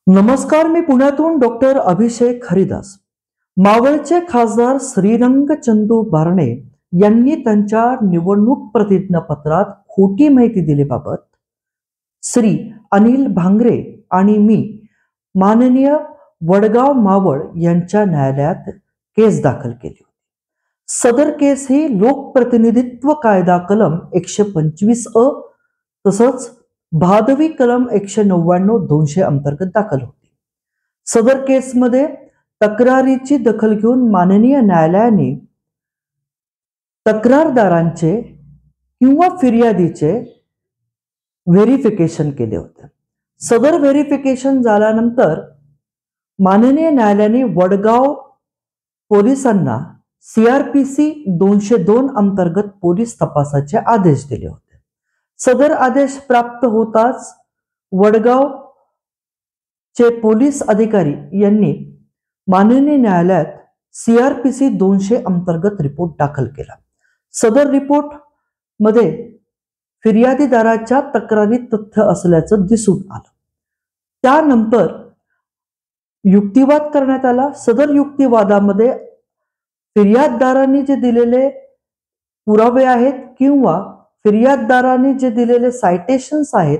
नमस्कार, मी पुण्यातून डॉक्टर अभिषेक हरिदास। मावळचे खासदार श्रीरंग चंदू बारणे यांनी त्यांच्या निवडणूक प्रतिज्ञापत्रात खोटी माहिती दिल्याबाबत श्री अनिल भांगरे आणि मी माननीय वडगाव मावळ यांच्या न्यायालयात केस दाखल केली होती। सदर केस ही लोकप्रतिनिधित्व कायदा कलम 125 तसंच भादवी कलम 199-200 अंतर्गत दाखल होती। सदर केसमध्ये तक्रारीची दखल घेऊन माननीय न्यायालयाने तक्रारदारांचे किंवा फिर्यादीचे व्हेरिफिकेशन केले होते। सदर व्हेरिफिकेशन झाल्यानंतर माननीय न्यायालयाने वडगाव पोलिसांना CRPC 202 अंतर्गत पोलीस तपासाचे आदेश दिले होते। सदर आदेश प्राप्त होताच वडगाव चे पोलीस अधिकारी यांनी माननीय न्यायालयात CRPC 200 अंतर्गत रिपोर्ट दाखल केला। सदर रिपोर्ट मध्ये फिर्यादीदाराच्या तक्रारीत तथ्य असल्याचं दिसून आलं। त्यानंतर युक्तिवाद करण्यात आला। सदर युक्तिवादामध्ये फिर्याददारांनी जे दिलेले पुरावे आहेत किंवा फिर्याददारांनी जे दिलेले सायटेशन्स आहेत,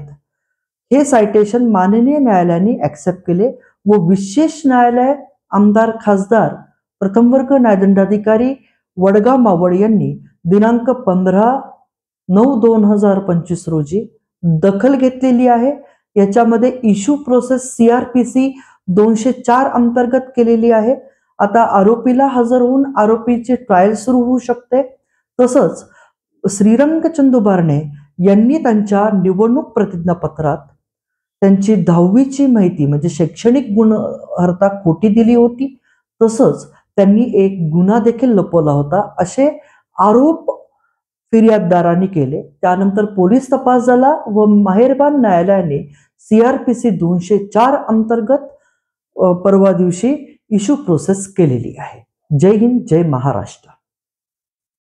हे सायटेशन माननीय न्यायालयाने ऍक्सेप्ट केले व विशेष न्यायालय आमदार खासदार प्रथम वर्ग न्यायदंडाधिकारी वडगाव मावळ यांनी दिनांक 15/9/2025 रोजी दखल घेतलेली आहे। याच्यामध्ये इश्यू प्रोसेस CRPC 204 अंतर्गत केलेली आहे। आता आरोपीला हजर होऊन आरोपीची ट्रायल सुरू होऊ शकते। तसंच श्रीरंग चंदू बारणे यांनी त्यांच्या निवडणूक प्रतिज्ञापत्रात त्यांची 10वीची माहिती म्हणजे शैक्षणिक गुणहर्ता खोटी दिली होती। तसंच त्यांनी एक गुन्हा देखील लपवला होता, असे आरोप फिर्याददारांनी केले। त्यानंतर पोलीस तपास झाला व मेहरबान न्यायालयाने CRPC 204 अंतर्गत परवा दिवशी इश्यू प्रोसेस केलेली आहे। जय हिंद, जय महाराष्ट्र।